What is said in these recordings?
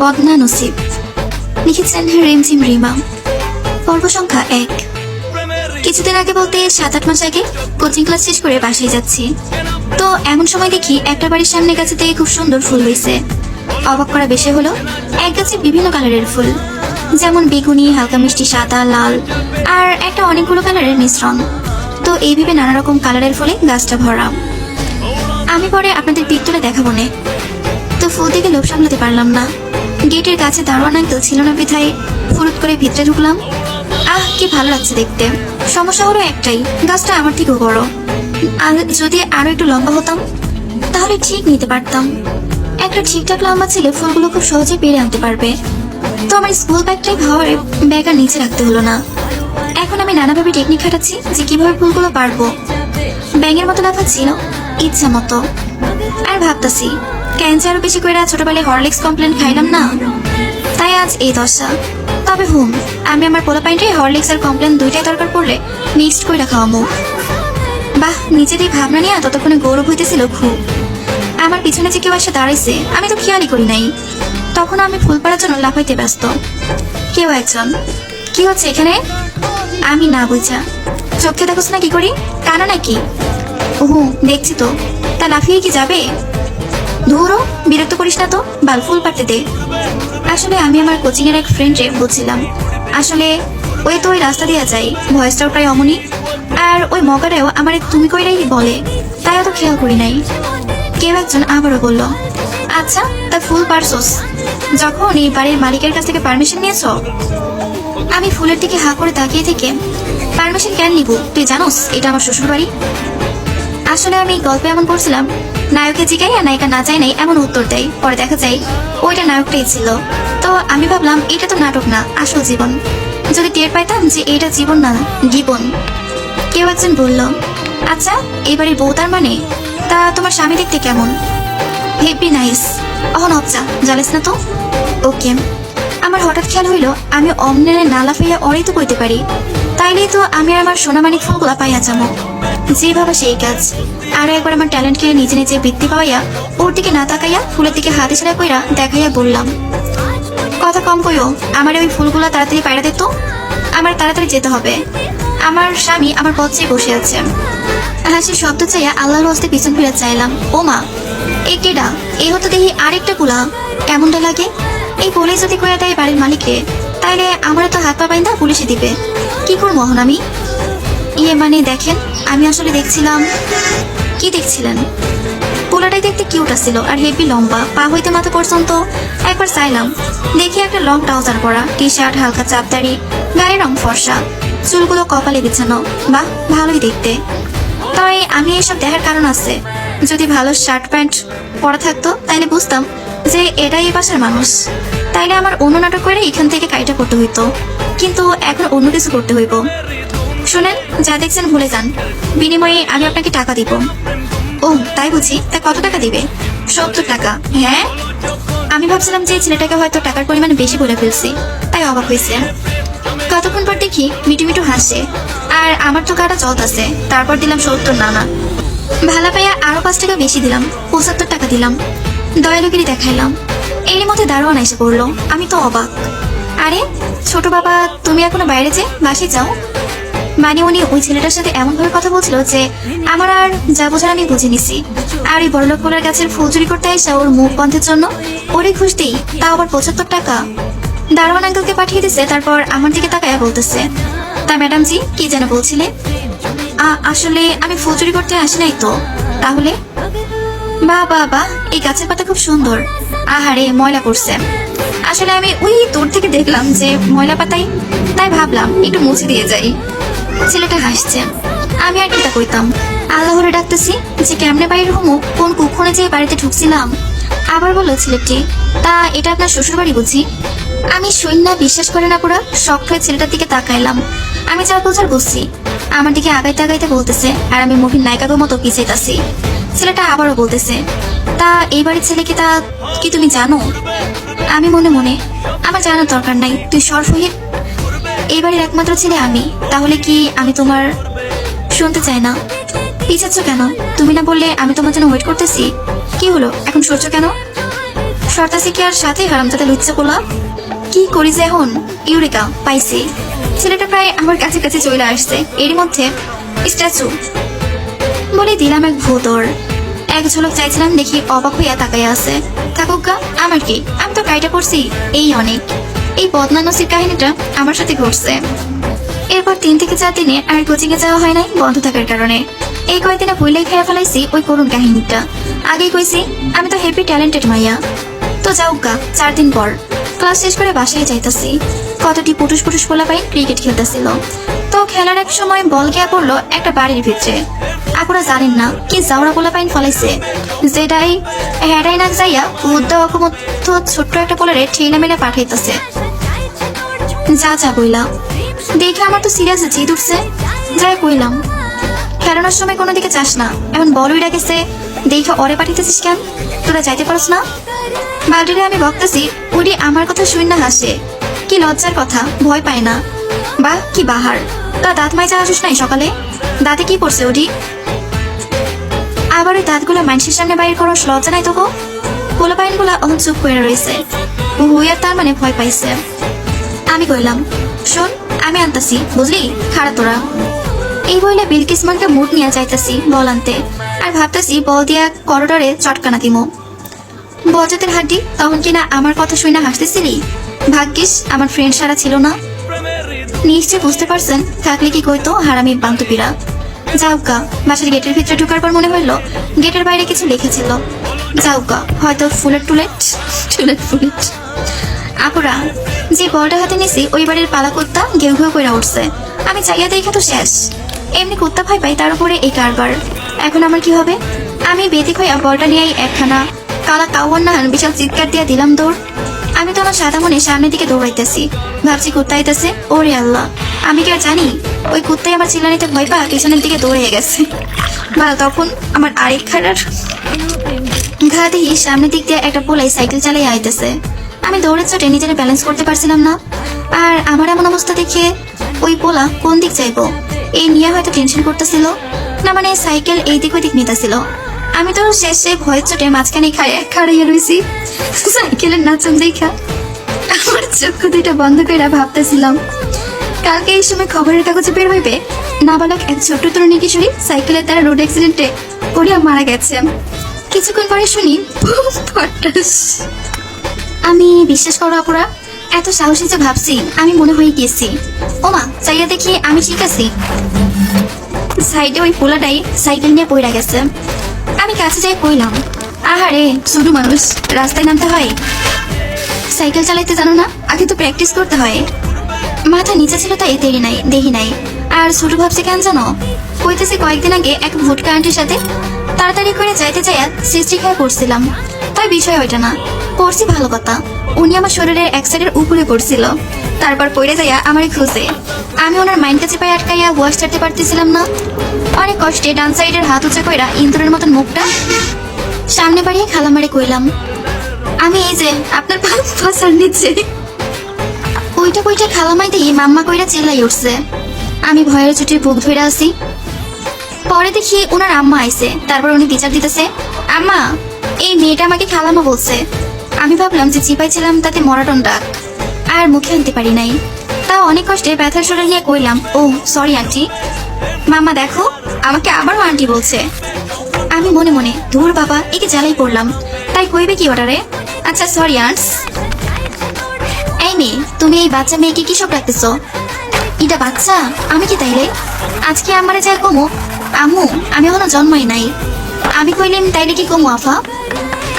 বদনা নসিব, লিখেছেন রিমঝিম রিমা। পর্ব সংখ্যা 1। কিছুদিন আগে বলতে 7-8 মাস আগে কোচিং ক্লাস শেষ করে বাসায় যাচ্ছি, তো এমন সময় দেখি একটা বাড়ির সামনে গাছেতে খুব সুন্দর ফুল হয়েছে। অবাক করা বিষয় হলো এক গাছে বিভিন্ন কালারের ফুল, যেমন বেগুনি, হালকা মিষ্টি, সাদা, লাল আর একটা অনেকগুলো কালারের মিশ্রণ। তো এই ভেবে নানা রকম কালারের ফুলে গাছটা ভরা। আমি পরে আপনাদের পিক তুলে দেখাবো না। তো ফুল দেখে লোভ সামলাতে পারলাম না। গেটের কাছে দারোয়ান আঙ্কেল ছিল না বিধায় ফুরুত করে ভিতরে ঢুকলাম। কি ভালো লাগছে দেখতে। সমস্যা হলো একটাই, গাছটা আমার থেকেও বড়। আর যদি আরো একটু লম্বা হতাম তাহলে ঠিক নিতে পারতাম। একটা ঠিকঠাক লম্বা ছেলে ফুলগুলো খুব সহজে পেরে আনতে পারবে। তো আমার স্কুল ব্যাগটাই ভাবে ব্যাগ আর নিচে রাখতে হলো না। এখন আমি নানাভাবে টেকনিক খাটাচ্ছি যে কিভাবে ফুলগুলো পারবো। ব্যাঙের মতো লাফাচ্ছিল ইচ্ছা মতো। আর ভাবতাছি কেন যে আরো বেশি করে ছোটবেলায় হরলিক্স কমপ্লেন খাইলাম না, তাই আজ এই দশা। তবে আমি আমার পোলা পাইন্টে হরলিক্স আর কমপ্লেন দুইটাই দরকার পড়লে মিক্সড করে খাওয়াবো। বাহ, নিজেরই ভাবনা নিয়ে ততক্ষণে গৌরব হইতেছিল খুব। আমার পিছনে যে কেউ এসে দাঁড়াইছে আমি তো খেয়ালই করি নাই। তখন আমি ফুল পাড়ার জন্য লাফাইতে ব্যস্ত। কেউ একজন, কি হচ্ছে এখানে? আমি না বুঝা, চোখে দেখোস না কি করি, কানা নাকি? দেখছি তো, তা লাফিয়ে কি যাবে? ধরো, বিরক্ত করিস না তো, বাল ফুল পাড়তে দে। আসলে আমি আমার কোচিং এর এক ফ্রেন্ডে বলছিলাম, আসলে ওই তো ওই রাস্তা দিয়ে যাই, ভয়েসটাও প্রায় অমনি। আর ওই মগারেও আমার তুমি কইরাই বলে, তাই অত খেয়াল করি নাই। কেউ একজন আবারও বলল, আচ্ছা তা ফুল পারছোস যখন এই বাড়ির মালিকের কাছ থেকে পারমিশন নিয়েছ? আমি ফুলের দিকে হা করে তাকিয়ে থেকে, পারমিশন কেন নিব? তুই জানোস এটা আমার শ্বশুর বাড়ি। আসলে আমি গল্পে এমন পড়ছিলাম, নায়কে জিগাই আর নায়িকা না চাই নাই এমন উত্তর দেয়, পরে দেখা যায় ওইটা নায়কটাই ছিল। তো আমি ভাবলাম এটা তো নাটক না, আসল জীবন। যদি টের পাইতাম যে এটা জীবন না জীবন। কেউ একজন বলল, আচ্ছা এবারে বউ তার মানে, তা তোমার স্বামী দেখতে কেমন? Heavy nice. অবচা জানিস না তো? ওকে। আমার হঠাৎ খেয়াল হইলো আমি অমনে না লাফাইয়া অরেই তো কইতে পারি, তাইলেই তো আমি আর আমার সোনামানিক ফুলগুলা পাইয়া যাবো। যে ভাবা সেই কাজ। আরো একবার আমার ট্যালেন্টকে নিজে নিজে বৃত্তি পাওয়াইয়া ওর দিকে না তাকাইয়া ফুলের দিকে হাত ইশারা কইরা দেখাইয়া বললাম, কথা কম কইও, আমার ওই ফুলগুলা তাড়াতাড়ি পায়রা দিত। আমার তাড়াতাড়ি যেতে হবে, আমার স্বামী আমার পথ চেয়ে বসে আছে। হাসির শব্দ চাইয়া আল্লাহর হস্তে পিছন ফিরে চাইলাম। ও মা, এ কেডা? এই হতো দেখি আরেকটা কুলা। কেমনটা লাগে? এই পুলিশ যদি কইয়া দেয় বাড়ির মালিককে, তাইলে আমার তো হাত পা বাইন্দা পুলিশে দিবে। কি করবো এখন আমি? মানে দেখেন, আমি আসলে দেখছিলাম। কি দেখছিলেন? পোলাটাই দেখতে কিউট আসছিল আর হেভি লম্বা, পা হইতে মাথা পর্যন্ত। একবার চাইলাম, দেখি একটা লং ট্রাউজার পরা, টি শার্ট, হালকা চাপদাড়ি, গায়ের রং ফর্সা, চুলগুলো কপালে বিছানো। বাহ, ভালোই দেখতে। তাই আমি এসব দেখার কারণ আছে। যদি ভালো শার্ট প্যান্ট পরা থাকতো তাইলে বুঝতাম যে এটাই এই বাসার মানুষ। তাইলে আমার অন্য নাটক করে এখান থেকে কাইটা করতে হইতো, কিন্তু এখন অন্য কিছু করতে হইব। শোনেন, যা দেখছেন ভুলে যান, বিনিময়ে আমি আপনাকে টাকা দিব। ও তাই বুঝি? তা কত টাকা দিবে? 70 টাকা। হ্যাঁ, আমি ভাবছিলাম যে ছেলেটাকে হয়তো টাকার পরিমাণ বেশি বলে ফেলছি, তাই অবাক হয়েছে। কতক্ষণ পর দেখি মিটু মিটু হাসে, আর আমার তো কাটা চলতেছে। তারপর দিলাম 70 না, ভালা পাইয়া আরো 5 টাকা বেশি দিলাম, 75 টাকা দিলাম। দয়ালুগিরি দেখাইলাম। এরই মধ্যে দারোয়ান এসে পড়লো। আমি তো অবাক। আরে ছোট বাবা, তুমি এখনো বাইরে যে বাসে যাও? মানে উনি ওই ছেলেটার সাথে এমন ভাবে কথা বলছিল যে আমার আর যা বোঝার আমি বুঝে নিছি। আর এই বড়লোক পোলার গাছের ফুল চুরি করতে আসা ওর মুখ বন্ধের জন্য ওরে ঘুষ দিই, তা আবার 75 টাকা। দারোয়ান আঙ্কেলকে পাঠিয়ে দিছে, তারপর আমার দিকে তাকায়া বলতেছে, তা ম্যাডাম জি কি যেন বলছিলে? আসলে আমি ফুল চুরি করতে আসি নাই তো। তাহলে? বাহ, এই গাছের পাতা খুব সুন্দর। আহারে ময়লা করছে। আসলে আমি ওই দূর থেকে দেখলাম যে ময়লা পাতাই, তাই ভাবলাম একটু মুছে দিয়ে যাই। ছেলেটা হাসছে। আমি আর কিটা কইতাম, আল্লাহরে ডাকতেছি যে কেমনে বাইরে হমু, কোন কুক্ষণে যে বাড়িতে ঢুকছিলাম। আবার বললো ছেলেটি, তা এটা আপনার শ্বশুর বাড়ি বুঝি? আমি সৈন্য বিশ্বাস করে না পুরা শখ হয়ে ছেলেটার দিকে তাকাইলাম। আমি যা বোঝার বুঝছি। আমার দিকে আগাইতে আগাইতে বলতেছে, আর আমি মুভির নায়িকার মতো পিছাইতাছি। ছেলেটা আবারও বলতেছে, তা এই বাড়ির ছেলে কি তা কি তুমি জানো? আমি মনে মনে, আমার জানার দরকার নাই, তুই সর ফহিদ। এই বাড়ির একমাত্র ছেলে আমি, তাহলে কি আমি তোমার? শুনতে চাই না। পিছাচ্ছ কেন? তুমি না বললে আমি তোমার জন্য ওয়েট করতেছি? কি হলো, এখন সরছো কেন? শর্তাসি কি আর সাথে হারামজাদা লুচ্চা পোলা। কি করি যে এখন? ইউরিকা পাইছি। ছেলেটা প্রায় আমার কাছে কাছে চলে আসছে। এরই মধ্যে স্ট্যাচু বলে দিলাম এক ভূতর। এক ঝলক চাইছিলাম, দেখি অবাক হইয়া তাকাইয়া আছে। থাকুক গা, আমার কি, আমি তো কাইটা পড়ছি এই অনেক। এই বদনা নসির কাহিনীটা আমার সাথে ঘটছে। এরপর 3 থেকে 4 দিনে আর কোচিং এ যাওয়া হয় নাই বন্ধ থাকার কারণে। এই কয়েকদিনে ভুলেই খেয়ে ফেলাইছি ওই করুণ কাহিনীটা। আগেই কইছি আমি তো হ্যাপি ট্যালেন্টেড মাইয়া। তো যাও গা, 4 দিন পর ক্লাস শেষ করে বাসায় যাইতাছি। কতটি পুটুস পুটুস পোলা পাই ক্রিকেট খেলতেছিল। তো খেলার এক সময় বল গিয়া পড়লো একটা বাড়ির ভিতরে। আপনারা জানেন না কি জাউরা পোলা পাইন ফলাইছে, যেটাই হেডাই না যাইয়া উদ্দা অকমত ছোট্ট একটা পোলারে ঠেলা মেলা পাঠাইতেছে। যা যা কইলা দেখে আমার তো সিরিয়াসে জিদ উঠছে। যাই কইলাম, খেলানোর সময় কোনো দিকে চাস না, এখন বল উইরা গেছে দেখে অরে পাঠাইতেছিস কেন? তোরা যাইতে পারস না? বালটিরে আমি বকতেছি, উনি আমার কথা শুন না হাসে। কি লজ্জার কথা, ভয় পায় না। বাহ কি বাহার, তা দাঁত মাইজা আসিস নাই সকালে? দাঁতে কি পড়ছে ওটি? আবার ওই দাঁতগুলো মানুষের সামনে বাইর করো, লজ্জা নাই তোকে? পোলা পাইন গুলা অহন চুপ করে রয়েছে। হুইয়ার তার মানে ভয় পাইছে। আমি কইলাম, শোন আমি আনতাছি বুঝলি, খারাপ তোরা। এই বইলে বিলকিসমানকে মুড নিয়ে যাইতাছি বল আনতে, আর ভাবতাছি বল দিয়া করোডরে চটকানা দিমো। বজতের হাড্ডি, তখন কিনা আমার কথা শুই না হাসতেছিলি? ভাগ্যিস আমার ফ্রেন্ড সারা ছিল না। নিশ্চয় বুঝতে পারছেন, থাকলে কি কইতো হারামি বান্ধবীরা। যাওকা, বাসার গেটের ভিতরে ঢুকার পর মনে হইলো গেটের বাইরে কিছু লিখেছিল। যাওকা, হয়তো ফুলেট টুলেট টুলেট ফুলেট। আপুরা, যে বলটা হাতে নিছি ওই বাড়ির পালা কুত্তা ঘেউ ঘেউ করে উঠছে। আমি চাইয়া দেখে তো শেষ। এমনি কুত্তা ভয় পাই, তার উপরে এই কারবার। এখন আমার কি হবে? আমি বেদিক হইয়া বলটা নিয়ে একখানা কালা কাউয়ার নাহান বিশাল চিৎকার দিয়া দিলাম দৌড়। আমি তো আমার সাদা মনে সামনের দিকে দৌড়াইতেছি, ভাবছি কুত্তা আইতেছে। ওরে আল্লাহ, আমি কি আর জানি ওই কুত্তাই আমার চিল্লানিতে ভয় পা পিছনের দিকে দৌড়ে গেছে। বা তখন আমার আরেক খাড়ার ঘা দেখি সামনের দিক দিয়ে একটা পোলাই সাইকেল চালাই আইতেছে। আমি দৌড়ে চটে নিজের ব্যালেন্স করতে পারছিলাম না। আর আমার এমন অবস্থা দেখে ওই পোলা কোন দিক চাইবো এই নিয়ে হয়তো টেনশন করতেছিল, না মানে সাইকেল এই দিক ওই দিক নিতেছিল। আমি তো শেষে ভয়ের চোটে মাঝখানে খাড়াইয়া রয়েছি। সাইকেলের নাচন দেখা আমার চক্ষু দুইটা বন্ধ করে ভাবতেছিলাম, কালকে এই সময় খবরের কাগজে বের হইবে নাবালক এক ছোট্ট তরুণী কিশোরী সাইকেলের দ্বারা রোড অ্যাক্সিডেন্টে পড়িয়া মারা গেছে। কিছুক্ষণ পরে শুনি আমি বিশ্বাস করো আপুরা, এত সাহসী যে ভাবছি আমি মনে হয়ে গেছি। ওমা, চাইয়া দেখি আমি ঠিক আছি। সাইডে ওই পোলাটাই সাইকেল নিয়ে পড়ে গেছে। আমি কাছে যাই কইলাম, আহারে ছোট মানুষ, রাস্তায় নামতে হয়? সাইকেল চালাইতে জানো না? আগে তো প্র্যাকটিস করতে হয়। মাথা নিচে ছিল তাই দেখি নাই। আর ছোট ভাবছে কেন জানো? কইতেছে কয়েকদিন আগে এক ভুটকা আন্টির সাথে তাড়াতাড়ি করে যাইতে চাইয়া সৃষ্টি খেয়ে পড়ছিলাম। তাই বিষয় ওইটা না, পড়ছি ভালো কথা। উনি আমার শরীরের এক সাইডের উপরে পড়ছিল, তারপর পড়ে যাইয়া আমারই খুঁজে। আমি ওনার মাইন্ড কাছে পায়ে আটকাইয়া ওয়াশ ছাড়তে পারতেছিলাম না। অনেক কষ্টে ডান সাইডের হাত উঁচা কইরা ইন্দুরের মতন মুখটা সামনে বাড়িয়ে খালামারে কইলাম, আমি এই যে আপনার পাশার নিচে। ওইটা কইটা খালামাই দেখি মাম্মা কইরা চিল্লাই উঠছে। আমি ভয়ের চুটির বুক ধইরা আছি। পরে দেখি ওনার আম্মা আইছে, তারপর উনি বিচার দিতেছে, আম্মা এই মেয়েটা আমাকে খালামা বলছে। আমি ভাবলাম যে চিপাইছিলাম তাতে মরাটন ডাক, আর মুখে আনতে পারি নাই। তাও অনেক কষ্টে ব্যথার শরীর নিয়ে কইলাম, ও সরি আন্টি। মাম্মা দেখো, আমাকে আবারও আন্টি বলছে। আমি মনে মনে ধুর বাবা, একে জ্বালাই পড়লাম, তাই কইবে কি ওটারে? আচ্ছা সরি আন্টস। এই মেয়ে, তুমি এই বাচ্চা মেয়েকে কি সব রাখতেছ? এটা বাচ্চা? আমি কি তাইলে আজকে আমারে যাই কমো? আম্মু আমি এখনো জন্মই নাই। আমি কইলাম তাইলে কি কমু আফা?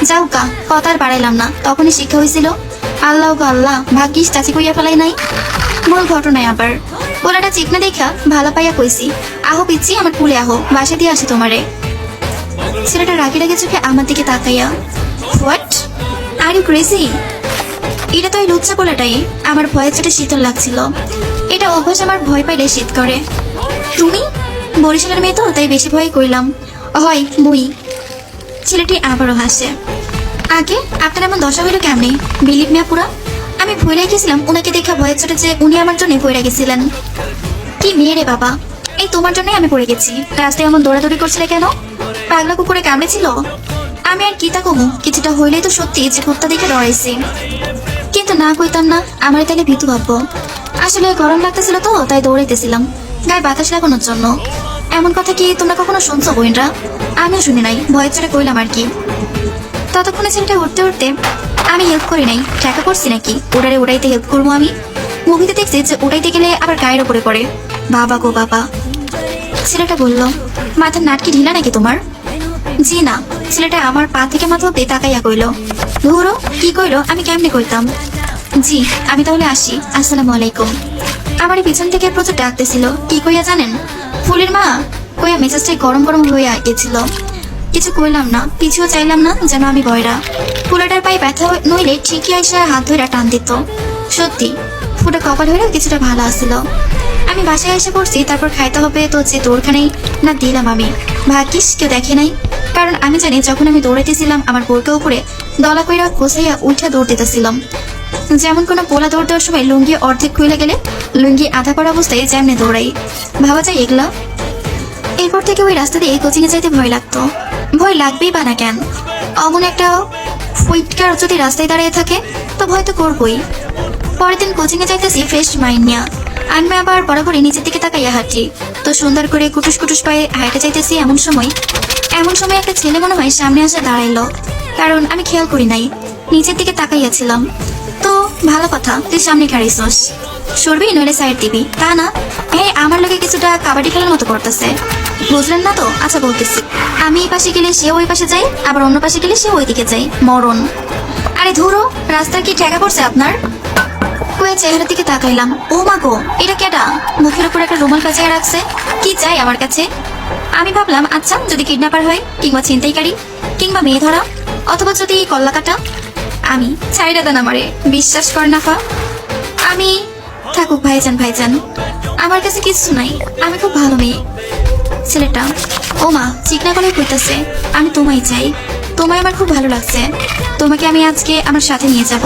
যাও কা, কথা আর বাড়াইলাম না, তখনই শিক্ষা হয়েছিল। আল্লাহ গো আল্লাহ, ভাগ্যিস চাচি কইয়া ফেলাই নাই। মূল ঘটনায় আবার পোলাটা চিকনা দেখা ভালো পাইয়া কইছি, আহো পিচ্ছি আমার কুলে আহো, বাসা দিয়ে আসি তোমারে। ছেলেটা রাগে রাগে চোখে আমার দিকে তাকাইয়া, হোয়াট আর ইউ ক্রেজি? এটা তো ওই লুচ্চা পোলাটাই। আমার ভয়ের চোটে শীতল লাগছিল। এটা অভ্যাস, আমার ভয় পাইলে শীত করে। তুমি বরিশালের মেয়ে তো, তাই বেশি ভয় কইলাম। হয় বই। ছেলেটি আবারও হাসে। আগে আপনার এমন দশা হইল কেমনি? বিলিভ মিয়া পুরা, আমি ভয় গেছিলাম ওনাকে দেখা ভয়ের চোটে যে উনি আমার জন্য পড়ে গেছিলেন। কি মেয়ে রে বাবা, এই তোমার জন্যই আমি পড়ে গেছি। রাস্তায় এমন দৌড়াদৌড়ি করছিলে কেন? পাগলা কুকুরে কামড়েছিল? আমি আর কি তা কমু, কিছুটা হইলেই তো সত্যি যে কুত্তা দেখে ডরাইছি। কিন্তু না কইতাম না, আমার তাহলে ভীতু ভাববো। আসলে গরম লাগতেছিল তো, তাই দৌড়াইতেছিলাম গায়ে বাতাস লাগানোর জন্য। এমন কথা কি তোমরা কখনো শুনছো বোনরা? আমিও শুনি নাই, ভয়ের চড়ে কইলাম আর কি। ততক্ষণে ছেলেটা উঠতে উঠতে আমি হেল্প করি নাই, টাকা করছি নাকি ওটারে উড়াইতে হেল্প করবো আমি? মুভিতে দেখছি যে উড়াইতে গেলে আবার গায়ের ওপরে পড়ে। বাবা গো বাবা। ছেলেটা বলল, মাথার নাটকি ঢিলা নাকি তোমার? জি না। ছেলেটা আমার পা থেকে মাথা অব্দি তাকাইয়া কইল। ধরো কি কইলো আমি কেমনে কইতাম? জি আমি তাহলে আসি, আসসালামু আলাইকুম। আমার পিছন থেকে প্রচুর ডাকতেছিল, কি কইয়া জানেন? ফুলের মা কইয়া মেজাজটাই গরম গরম হইয়া গেছিল। কিছু কইলাম না, পিছুও চাইলাম না, যেন আমি বয়রা। ফুলাটার পায়ে ব্যথা নইলে ঠিকই আইসা হাত ধরে টান দিত। সত্যি ফুটা কপাল হইলেও কিছুটা ভালো আসছিল। আমি বাসায় এসে পড়ছি, তারপর খাইতে হবে তো যে দৌড়খানেই না দিলাম আমি। ভাগ্যিস কেউ দেখে নাই, কারণ আমি জানি যখন আমি দৌড়াইতেছিলাম আমার বোরকা উপরে দলা কইরা কোসাইয়া উঠে দৌড় দিতেছিলাম। যেমন কোনো পোলা দৌড় দেওয়ার সময় লুঙ্গি অর্ধেক খুলে গেলে লুঙ্গি আধা পড়া অবস্থায় যেমনি দৌড়াই, ভাবা যায় এগুলা। এরপর থেকে ওই রাস্তা দিয়ে কোচিং এ যাইতে ভয় লাগতো। ভয় লাগবেই বা না কেন, অমন একটা ফুইটকার যদি রাস্তায় দাঁড়িয়ে থাকে তো ভয় তো করবই। পরের দিন কোচিং এ যাইতেছি ফ্রেশ মাইন্ড নিয়া। আমি আবার বরাবরই নিচের দিকে তাকাইয়া হাঁটি, তো সুন্দর করে কুটুস কুটুস পায়ে হাঁটে যাইতেছি। এমন সময় একটা ছেলে মনে হয় সামনে আসে দাঁড়াইলো, কারণ আমি খেয়াল করি নাই, নিচের দিকে তাকাইয়াছিলাম। তো ভালো কথা, তুই সামনে খাড়াইছস, সরবি নইলে সাইড দিবি। তা না, হ্যাঁ আমার লোকে কিছুটা কাবাডি খেলার মতো করতেছে, বুঝলেন না তো? আচ্ছা বলতেছি, আমি এই পাশে গেলে সে ওই পাশে যায়, আবার অন্য পাশে গেলে সে ওই দিকে যায়। মরণ। আরে ধরো, রাস্তার কি ঠেকা পড়ছে আপনার? কয়ে চেহারার দিকে তাকাইলাম। ও মা গো, এটা কেডা? মুখের উপর একটা রুমাল পেঁচাইয়া রাখছে, কি চাই আমার কাছে? আমি ভাবলাম আচ্ছা যদি কিডন্যাপার হয়, কিংবা ছিনতাইকারী, কিংবা মেয়ে ধরা, অথবা যদি কল্লা কাটা। আমি ছাইরা দেন আমারে, বিশ্বাস কর না ফা। আমি থাকুক ভাইজান, আমার কাছে কিছু নাই, আমি খুব ভালো মেয়ে। ছেলেটা ও মা চিকনা গলায় কইতাছে, আমি তোমায় চাই, তোমায় আমার খুব ভালো লাগছে, তোমাকে আমি আজকে আমার সাথে নিয়ে যাব।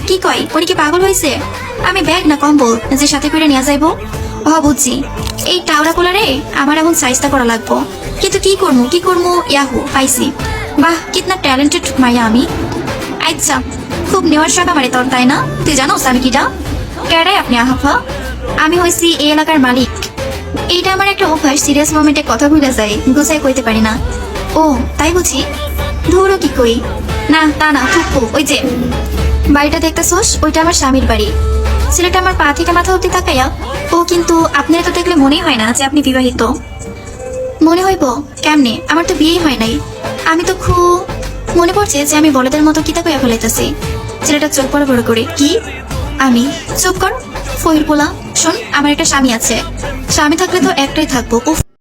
কি কয়, ওর কি পাগল হয়েছে? আমি ব্যাগ না কম্বল যে সাথে করে নিয়ে যাইবো? বুঝছি, এই টাওরা কোলারে আমার এখন সাইজটা করা লাগবো। কিন্তু কি করবো ইয়াহু পাইছি। বাহ কিতনা ট্যালেন্টেড মাইয়া আমি। আচ্ছা খুব নেওয়ার শখ আমারে তোর, তাই না? তুই জানোস আমি কিটা? কেডাই আপনি আহাফা? আমি হয়েছি এই এলাকার মালিক। এইটা আমার একটা অভ্যাস, সিরিয়াস মোমেন্টে কথা ভুলে যাই, গুছাই কইতে পারি না। ও তাই বুঝি? ধরো কি কই? না তা না, থুকু। ওই যে বাড়িটা দেখতেছোস, ওইটা আমার স্বামীর বাড়ি। ছেলেটা আমার পা থেকে মাথা অব্দি তাকাইয়া, ও কিন্তু আপনার তো দেখলে মনেই হয় না যে আপনি বিবাহিত। মনে হইব কেমনে? আমার তো বিয়েই হয় নাই। আমি তো খুব মনে পড়ছে যে আমি বড়দের মতো কিতা কইয়া ফেলাইতেছি। ছেলেটা চোখ বড় বড় করে, কি? আমি চুপ কর ফহির পোলা। শোন, আমার একটা স্বামী আছে, স্বামী থাকলে তো একটাই থাকবো। উফ।